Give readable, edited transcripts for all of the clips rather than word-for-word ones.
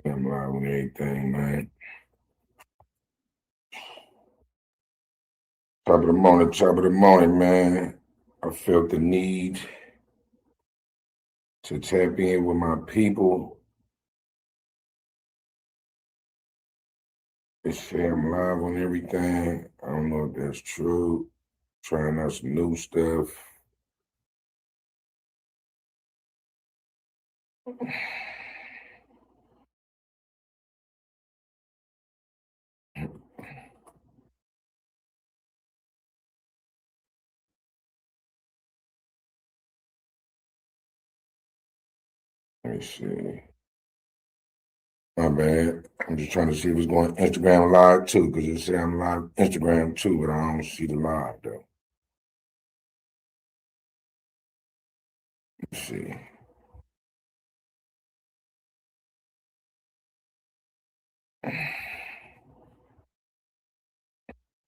I'm live with everything, man. Top of the morning, man. I felt the need to tap in with my people. They say I'm live on everything. I don't know if that's true. Trying out some new stuff. Let me see. My bad. I'm just trying to see if it's going Instagram live too, because it say I'm live Instagram too, but I don't see the live though. Let's see.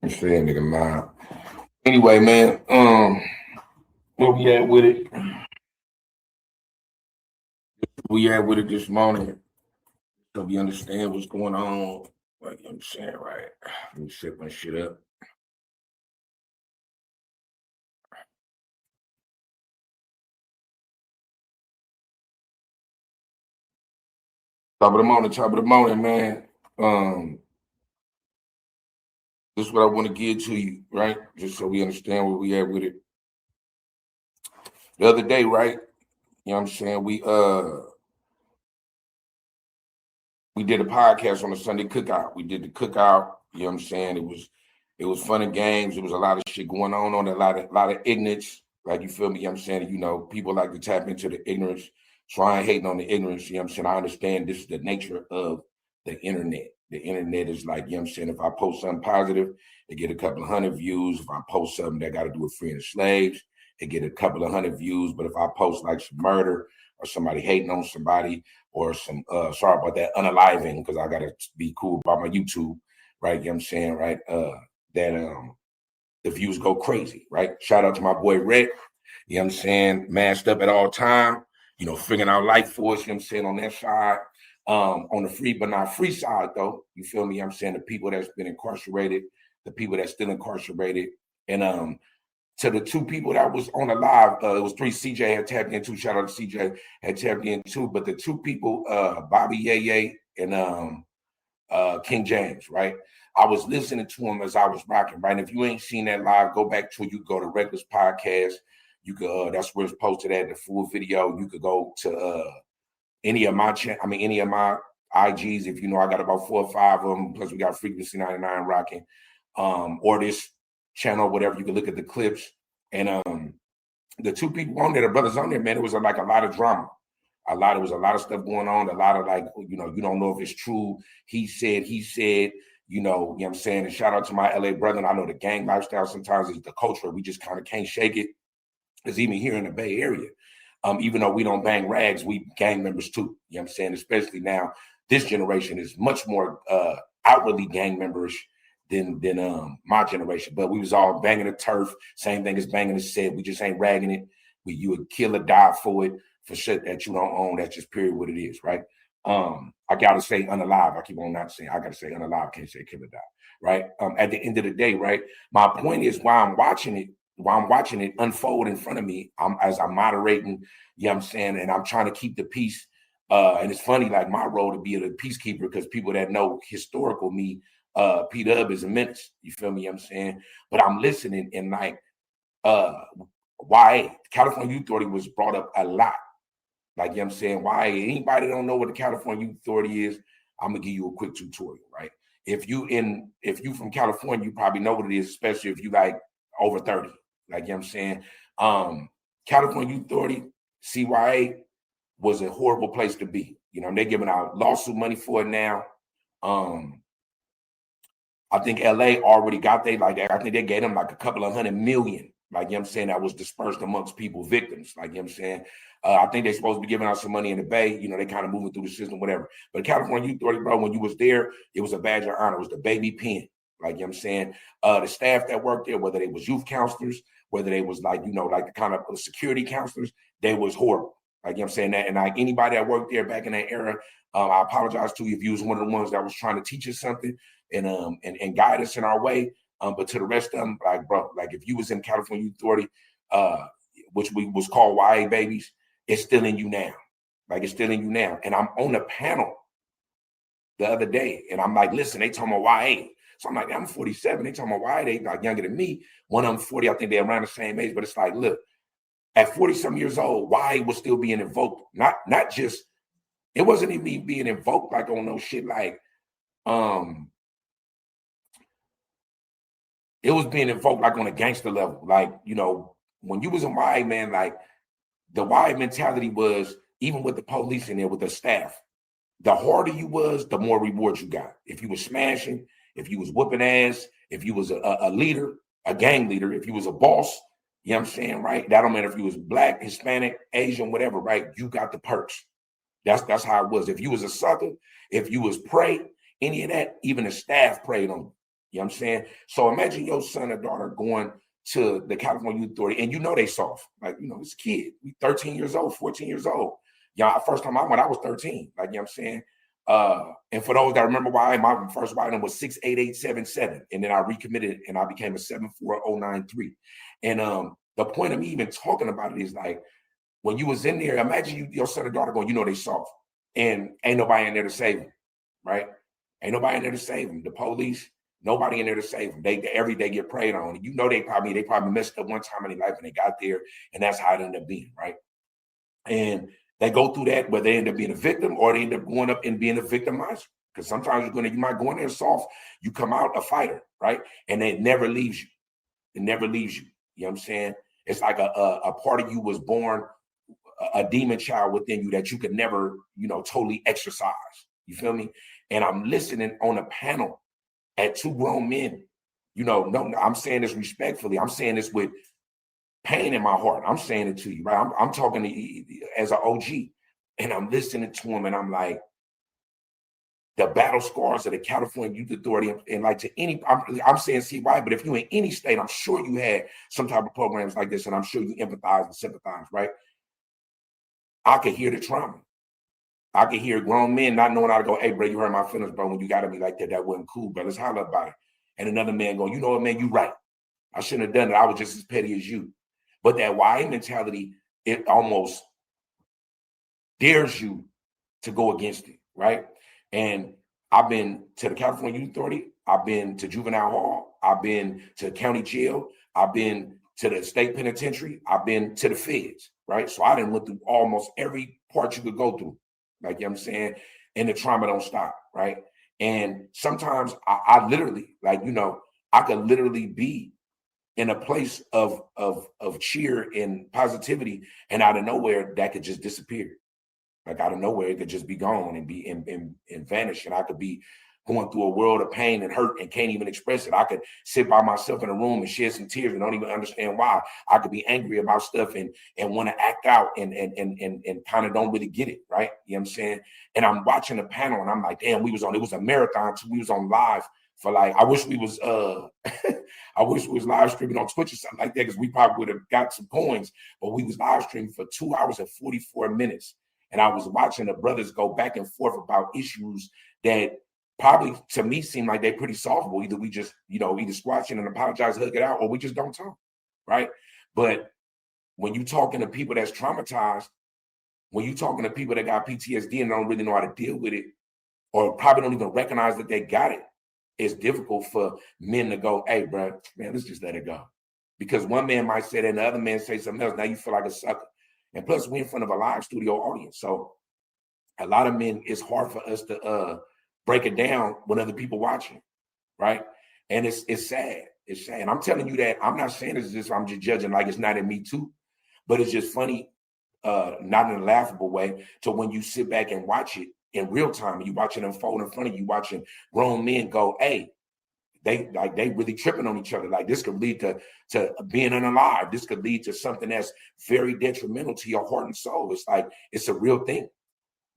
Let's see a nigga live. Anyway, man, where we at with it? We at with it this morning. So we understand what's going on. Like I'm saying, right? Let me set my shit up. Top of the morning, man. This is what I want to give to you, right? Just so we understand where we at with it. The other day, right? You know what I'm saying? We did a podcast on the Sunday cookout. We did the cookout, you know what I'm saying? It was fun and games. There was a lot of shit going on, a lot of ignorance. Like you feel me, you know what I'm saying? You know, people like to tap into the ignorance. So I ain't hating on the ignorance, you know what I'm saying? I understand this is the nature of the internet. The internet is like, you know what I'm saying? If I post something positive, it get a couple of hundred views. If I post something that got to do with freeing the slaves, it get a couple of hundred views. But if I post like some murder or somebody hating on somebody or some, sorry about that, unaliving, because I got to be cool about my YouTube, right? You know what I'm saying, right? That the views go crazy, right? Shout out to my boy Rick, you know what I'm saying, masked up at all time, you know, figuring out life for us, you know what I'm saying, on that side. On the free but not free side, though, you feel me? I'm saying the people that's been incarcerated, the people that's still incarcerated, and to the two people that was on the live, it was three. CJ had tapped into. Shout out to CJ had tapped into, but the two people, Bobby Yeye and King James, right? I was listening to him as I was rocking, right? And if you ain't seen that live, go back to it. You go to Reckless Podcast. You could that's where it's posted at the full video. You could go to any of my any of my IGs. If you know, I got about 4 or 5 of them. Plus, we got Frequency 99 rocking, or this channel, whatever. You can look at the clips and the two people on there, the brothers on there, man. It was like a lot of drama. It was a lot of stuff going on. A lot of like, you know, you don't know if it's true. He said, you know what I'm saying? And shout out to my LA brethren. I know the gang lifestyle sometimes is the culture. We just kind of can't shake it. It's even here in the Bay Area. Even though we don't bang rags, we gang members too. You know what I'm saying? Especially now, this generation is much more outwardly gang members than my generation. But we was all banging the turf. Same thing as banging the set. We just ain't ragging it. You would kill or die for it, for shit that you don't own. That's just period what it is, right? I gotta say unalive. I keep on not saying. I gotta say unalive. Can't say kill or die, right? At the end of the day, right? My point is while I'm watching it unfold in front of me, as I'm moderating, you know what I'm saying, and I'm trying to keep the peace. And it's funny, like my role to be a peacekeeper, because people that know historical me, P-Dub is a menace. You feel me? You know what I'm saying? But I'm listening and like YA, California Youth Authority was brought up a lot. Like, you know what I'm saying? YA, anybody that don't know what the California Youth Authority is, I'm gonna give you a quick tutorial, right? If you from California, you probably know what it is, especially if you like over 30. Like, you know what I'm saying? California Youth Authority, CYA, was a horrible place to be. You know, they're giving out lawsuit money for it now. I think LA already got I think they gave them like a couple of $100 million. Like, you know what I'm saying, that was dispersed amongst people, victims. Like, you know what I'm saying? I think they're supposed to be giving out some money in the Bay. You know, they kind of moving through the system, whatever. But California Youth Authority, bro, when you was there, it was a badge of honor. It was the baby pen. Like, you know what I'm saying? The staff that worked there, whether they was youth counselors, whether they was like, you know, like the kind of security counselors, they was horrible. Like, you know what I'm saying? That, and like anybody that worked there back in that era, I apologize to you if you was one of the ones that was trying to teach us something and guide us in our way. But to the rest of them, like, bro, like if you was in California Youth Authority, which we was called YA babies, it's still in you now. Like, it's still in you now. And I'm on a panel the other day, and I'm like, listen, they talking about YA. So I'm like, I'm 47. They talking about YA. They like younger than me. One of them 40. I think they're around the same age. But it's like, look, at 40-some years old, YA was still being invoked. Not just, it wasn't even being invoked like on no shit like, it was being invoked like on a gangster level. Like, you know, when you was in YA, man, like the YA mentality was, even with the police in there, with the staff, the harder you was, the more rewards you got. If you was smashing, if you was whooping ass, if you was a leader, a gang leader, if you was a boss, you know what I'm saying, right? That don't matter if you was black, Hispanic, Asian, whatever, right? You got the perks. That's how it was. If you was a sucker, if you was prey, any of that, even the staff preyed on you. You know what I'm saying? So imagine your son or daughter going to the California Youth Authority, and you know they soft. Like, you know, it's a kid, 13 years old, 14 years old. Yeah, first time I went, I was 13. Like, you know what I'm saying? And for those that remember why, my first YA was 68877. And then I recommitted and I became a 74093. And the point of me even talking about it is like, when you was in there, imagine your son or daughter going, you know they soft. And ain't nobody in there to save them, right? Ain't nobody in there to save them. The police, nobody in there to save them. They every day get preyed on. And you know they probably messed up one time in their life and they got there, and that's how it ended up being, right? And they go through that where they end up being a victim or they end up going up and being a victimizer. Because sometimes you might go in there soft, you come out a fighter, right? And it never leaves you. It never leaves you. You know what I'm saying? It's like a part of you was born a demon child within you that you could never, you know, totally exercise. You feel me? And I'm listening on a panel at two grown men. You know, no, I'm saying this respectfully. I'm saying this with pain in my heart. I'm saying it to you, right? I'm talking to you as an OG, and I'm listening to him, and I'm like, the battle scars of the California Youth Authority, and like to any, I'm saying CYA, but if you in any state, I'm sure you had some type of programs like this, and I'm sure you empathize and sympathize, right? I could hear the trauma. I could hear grown men not knowing how to go, hey, bro, you hurt my feelings, bro, when you got at me like that. That wasn't cool, bro. Let's holler about it. And another man going, you know what, man, you right. I shouldn't have done it. I was just as petty as you. But that YA mentality, it almost dares you to go against it, right? And I've been to the California Youth Authority. I've been to juvenile hall. I've been to county jail. I've been to the state penitentiary. I've been to the feds, right? So I done went through almost every part you could go through, like, you know what I'm saying? And the trauma don't stop, right? And sometimes I literally, like, you know, I could literally be in a place of cheer and positivity, and out of nowhere that could just disappear. Like, out of nowhere it could just be gone and be and vanish, and I could be going through a world of pain and hurt and can't even express it. I could sit by myself in a room and shed some tears and don't even understand why. I could be angry about stuff and want to act out and kind of don't really get it, right? You know what I'm saying? And I'm watching the panel and I'm like, damn, it was a marathon too. We was on live for like, I wish we was live streaming on Twitch or something like that, because we probably would have got some coins, but we was live streaming for 2 hours and 44 minutes. And I was watching the brothers go back and forth about issues that probably to me seem like they're pretty solvable. Either we just, you know, either squash it and apologize, hug it out, or we just don't talk, right? But when you talking to people that's traumatized, when you talking to people that got PTSD and don't really know how to deal with it, or probably don't even recognize that they got it, it's difficult for men to go, hey, bro, man, let's just let it go. Because one man might say that and the other man say something else. Now you feel like a sucker. And plus, we're in front of a live studio audience. So a lot of men, it's hard for us to break it down when other people watching, right? And it's sad. It's sad. And I'm telling you that I'm not saying it's just, I'm just judging like it's not in me too. But it's just funny, not in a laughable way, to when you sit back and watch it in real time, and you watch it unfold in front of you, watching grown men go, hey, they really tripping on each other. Like, this could lead to being unalive. This could lead to something that's very detrimental to your heart and soul. It's like, it's a real thing.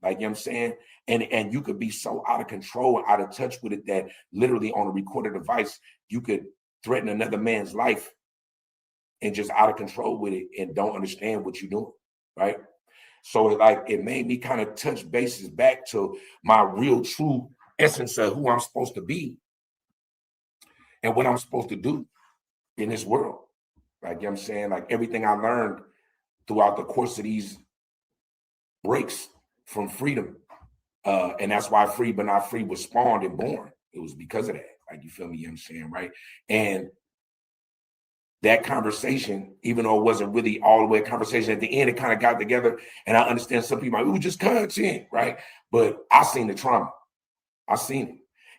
Like, you know what I'm saying? And you could be so out of control and out of touch with it that literally on a recorded device, you could threaten another man's life and just out of control with it and don't understand what you're doing, right? So like it made me kind of touch bases back to my real true essence of who I'm supposed to be and what I'm supposed to do in this world. Like, you know what I'm saying? Like everything I learned throughout the course of these breaks from freedom. And that's why Free But Not Free was spawned and born. It was because of that. Like, you feel me? You know what I'm saying? Right. And that conversation, even though it wasn't really all the way a conversation, at the end, it kind of got together. And I understand some people, it was just content, right? But I seen the trauma. I seen it.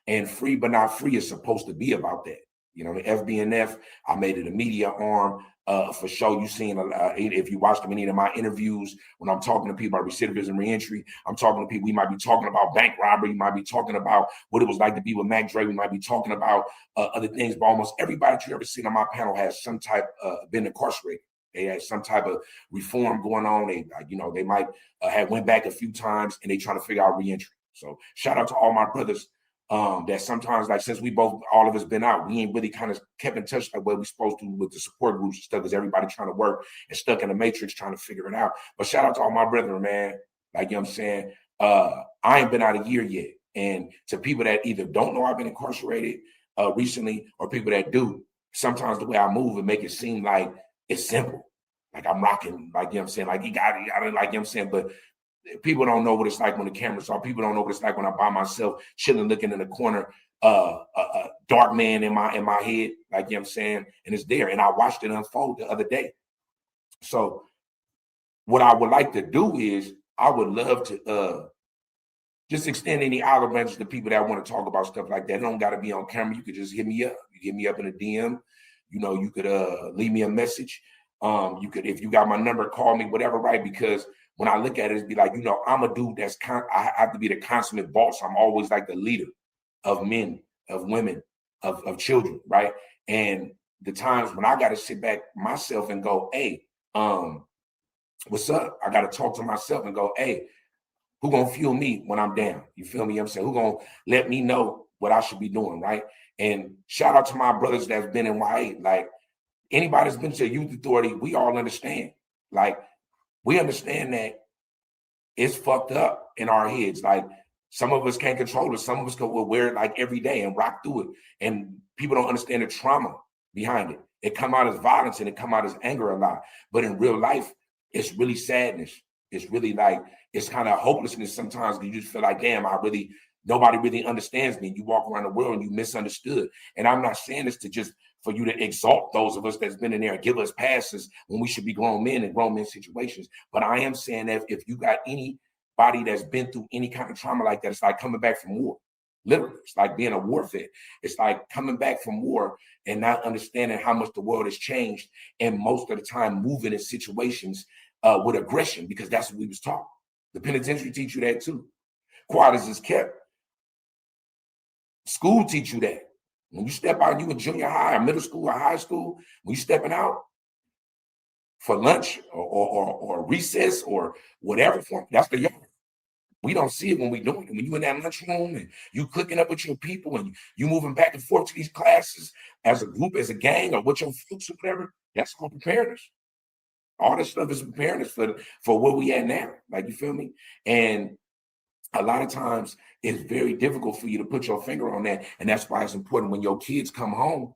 And Free But Not Free is supposed to be about that. You know, the FBNF, I made it a media arm for sure. You've seen, if you watched any of my interviews, when I'm talking to people about recidivism, reentry, I'm talking to people, we might be talking about bank robbery, we might be talking about what it was like to be with Mac Dre, we might be talking about other things, but almost everybody that you ever seen on my panel has some type been incarcerated. They had some type of reform going on. They, they might have went back a few times and they trying to figure out reentry. So shout out to all my brothers that sometimes, like, since we both, all of us been out, we ain't really kind of kept in touch like what we supposed to with the support groups and stuff, because everybody trying to work and stuck in the matrix trying to figure it out. But shout out to all my brethren, man. Like, you know what I'm saying? I ain't been out a year yet. And to people that either don't know I've been incarcerated recently, or people that do, sometimes the way I move and make it seem like it's simple. Like I'm rocking, like, you know what I'm saying? Like, you got it, like, you know what I'm saying? But people don't know what it's like when the camera's off. People don't know what it's like when I'm by myself, chilling, looking in the corner, a dark man in my head, like, you know what I'm saying? And it's there. And I watched it unfold the other day. So what I would like to do is I would love to just extend any olive branches to people that want to talk about stuff like that. It don't got to be on camera. You could just hit me up. You hit me up in a DM. You know, you could leave me a message. You could, if you got my number, call me, whatever, right? Because when I look at it, it's be like, you know, I'm a dude that's I have to be the consummate boss. I'm always like the leader of men, of women, of children, right? And the times when I got to sit back myself and go, hey, what's up? I got to talk to myself and go, hey, who gonna fuel me when I'm down? You feel me? I'm saying, who gonna let me know what I should be doing, right? And shout out to my brothers that's been in YA. Like, anybody that's been to a youth authority, we all understand. Like, we understand that it's fucked up in our heads. Like, some of us can't control it. Some of us will wear it like every day and rock through it. And people don't understand the trauma behind it. It come out as violence and it come out as anger a lot. But in real life, it's really sadness. It's really like, it's kind of hopelessness sometimes, because you just feel like, damn, nobody really understands me. You walk around the world and you misunderstood. And I'm not saying this to just for you to exalt those of us that's been in there and give us passes when we should be grown men in grown men situations. But I am saying that if you got anybody that's been through any kind of trauma like that, it's like coming back from war. Literally, it's like being a war vet. It's like coming back from war and not understanding how much the world has changed, and most of the time moving in situations with aggression, because that's what we was taught. The penitentiary teach you that too. Quiet as is kept. School teach you that. When you step out, you in junior high or middle school or high school, when you stepping out for lunch or recess or whatever form, that's the yard. We don't see it when we doing it. When you in that lunchroom and you cooking up with your people and you moving back and forth to these classes as a group, as a gang, or with your folks or whatever, that's all preparing us. All this stuff is preparing us for where we at now. Like, you feel me? And a lot of times it's very difficult for you to put your finger on that. And that's why it's important when your kids come home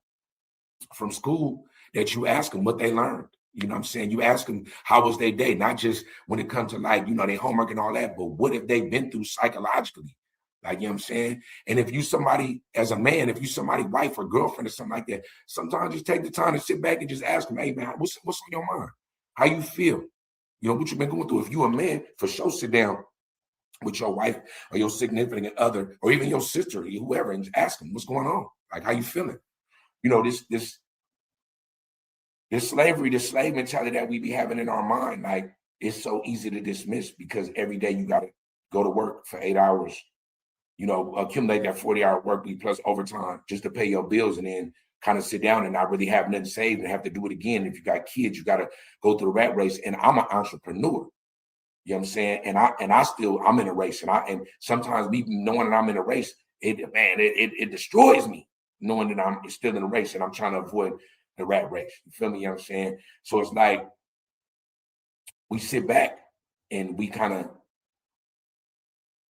from school that you ask them what they learned. You know what I'm saying? You ask them, how was their day? Not just when it comes to, like, you know, their homework and all that, but what have they been through psychologically? Like, you know what I'm saying? And if you somebody, as a man, if you somebody wife or girlfriend or something like that, sometimes just take the time to sit back and just ask them, hey, man, what's on your mind? How you feel? You know, what you been going through? If you a man, for sure, sit down with your wife or your significant other or even your sister, whoever, and ask them what's going on. Like, how you feeling? You know, this slavery, this slave mentality that we be having in our mind, like, it's so easy to dismiss, because every day you got to go to work for 8 hours, you know, accumulate that 40-hour work week plus overtime just to pay your bills, and then kind of sit down and not really have nothing saved and have to do it again. If you got kids, you got to go through the rat race. And I'm an entrepreneur. You know what I'm saying? And I'm in a race. And sometimes me knowing that I'm in a race, it destroys me, knowing that I'm still in a race and I'm trying to avoid the rat race. You feel me? You know what I'm saying? So it's like we sit back and we kind of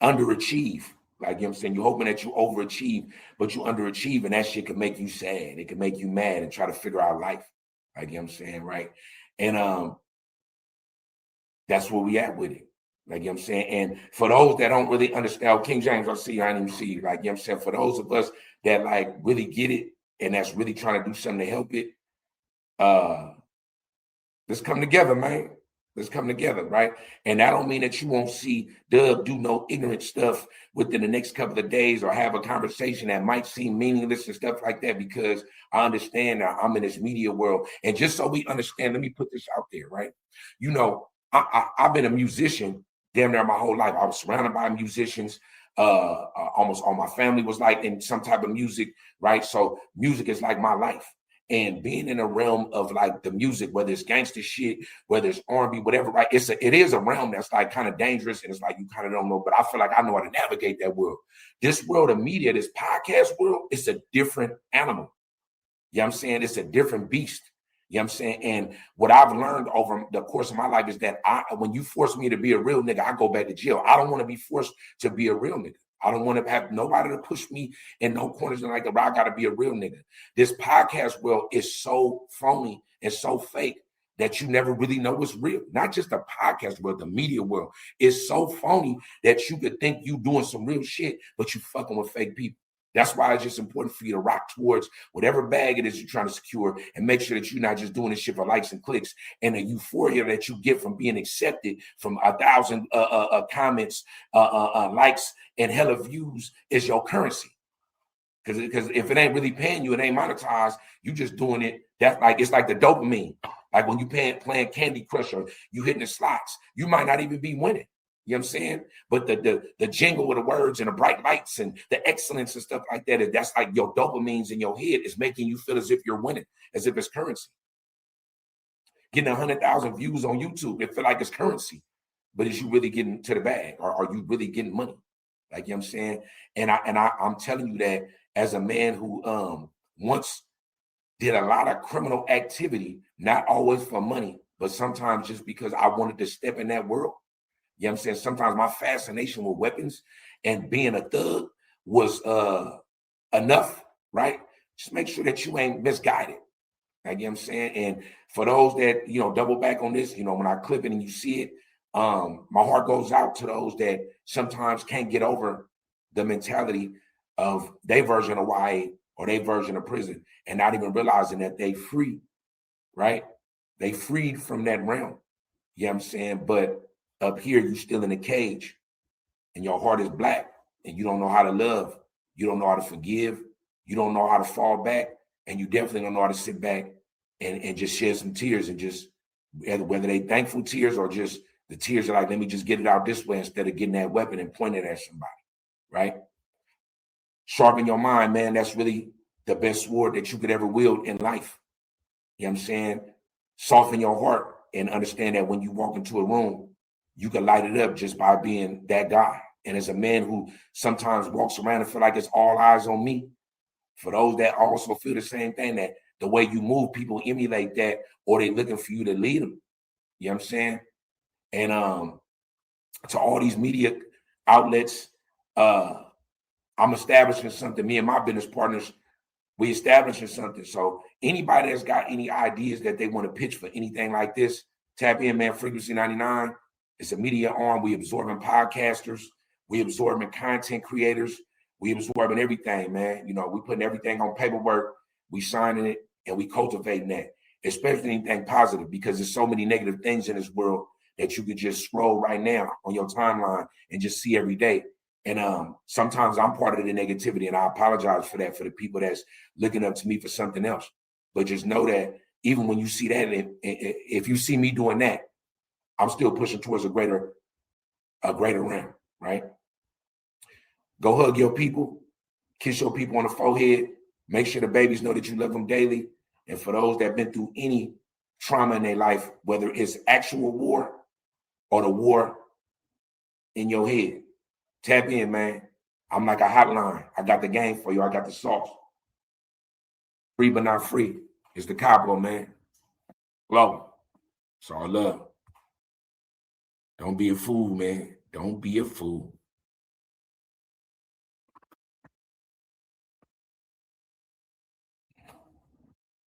underachieve. Like, you know what I'm saying? You're hoping that you overachieve, but you underachieve, and that shit can make you sad. It can make you mad and try to figure out life. Like, you know what I'm saying? Right. And that's where we at with it. Like, you know what I'm saying? And for those that don't really understand, King James, I see you, I didn't even see you. Like, you know what I'm saying? For those of us that like really get it and that's really trying to do something to help it, let's come together, man. Let's come together, right? And I don't mean that you won't see Dub do no ignorant stuff within the next couple of days or have a conversation that might seem meaningless and stuff like that, because I understand that I'm in this media world. And just so we understand, let me put this out there, right? You know, I've been a musician damn near my whole life. I was surrounded by musicians. Almost all my family was like in some type of music, right? So music is like my life. And being in a realm of like the music, whether it's gangster shit, whether it's R&B, whatever, right? It is a realm that's like kind of dangerous, and it's like you kind of don't know. But I feel like I know how to navigate that world. This world of media, this podcast world, it's a different animal. You know what I'm saying? It's a different beast. You know what I'm saying? And what I've learned over the course of my life is that when you force me to be a real nigga, I go back to jail. I don't want to be forced to be a real nigga. I don't want to have nobody to push me in no corners and like, I got to be a real nigga. This podcast world is so phony and so fake that you never really know what's real. Not just the podcast world, the media world is so phony that you could think you doing some real shit, but you fucking with fake people. That's why it's just important for you to rock towards whatever bag it is you're trying to secure, and make sure that you're not just doing this shit for likes and clicks, and the euphoria that you get from being accepted from 1,000 comments, likes, and hella views is your currency. Because if it ain't really paying you, it ain't monetized, you just doing it. That's like, it's like the dopamine. Like when you playing Candy Crush or you hitting the slots, you might not even be winning. You know what I'm saying? But the jingle with the words and the bright lights and the excellence and stuff like that, that's like your dopamines in your head is making you feel as if you're winning, as if it's currency. Getting 100,000 views on YouTube, it feel like it's currency. But is you really getting to the bag, or are you really getting money? Like, you know what I'm saying? And I'm telling you that as a man who once did a lot of criminal activity, not always for money, but sometimes just because I wanted to step in that world. You know what I'm saying? Sometimes my fascination with weapons and being a thug was enough, right? Just make sure that you ain't misguided. Like, you know what I'm saying? And for those that, double back on this, when I clip it and you see it, my heart goes out to those that sometimes can't get over the mentality of their version of YA or their version of prison, and not even realizing that they free, right? They freed from that realm. You know what I'm saying? But up here, you still in a cage, and your heart is black, and you don't know how to love. You don't know how to forgive. You don't know how to fall back, and you definitely don't know how to sit back and just shed some tears, and just whether they thankful tears or just the tears are like, let me just get it out this way instead of getting that weapon and pointing it at somebody, right? Sharpen your mind, man. That's really the best sword that you could ever wield in life. You know what I'm saying? Soften your heart and understand that when you walk into a room, you can light it up just by being that guy. And as a man who sometimes walks around and feel like it's all eyes on me, for those that also feel the same thing, that the way you move, people emulate that, or they're looking for you to lead them. You know what I'm saying? And to all these media outlets, I'm establishing something. Me and my business partners, we establishing something. So anybody that's got any ideas that they want to pitch for anything like this, tap in, man. Frequency 99. It's a media arm. We absorbing podcasters. We absorbing content creators. We absorbing everything, man. We putting everything on paperwork. We signing it, and we cultivating that, especially anything positive, because there's so many negative things in this world that you could just scroll right now on your timeline and just see every day. And sometimes I'm part of the negativity, and I apologize for that, for the people that's looking up to me for something else. But just know that even when you see that, if you see me doing that, I'm still pushing towards a greater realm, right? Go hug your people, kiss your people on the forehead, make sure the babies know that you love them daily. And for those that have been through any trauma in their life, whether it's actual war or the war in your head, tap in, man. I'm like a hotline. I got the game for you. I got the sauce. Free but not free. It's the capo, man. Love. It's all love. Don't be a fool, man. Don't be a fool.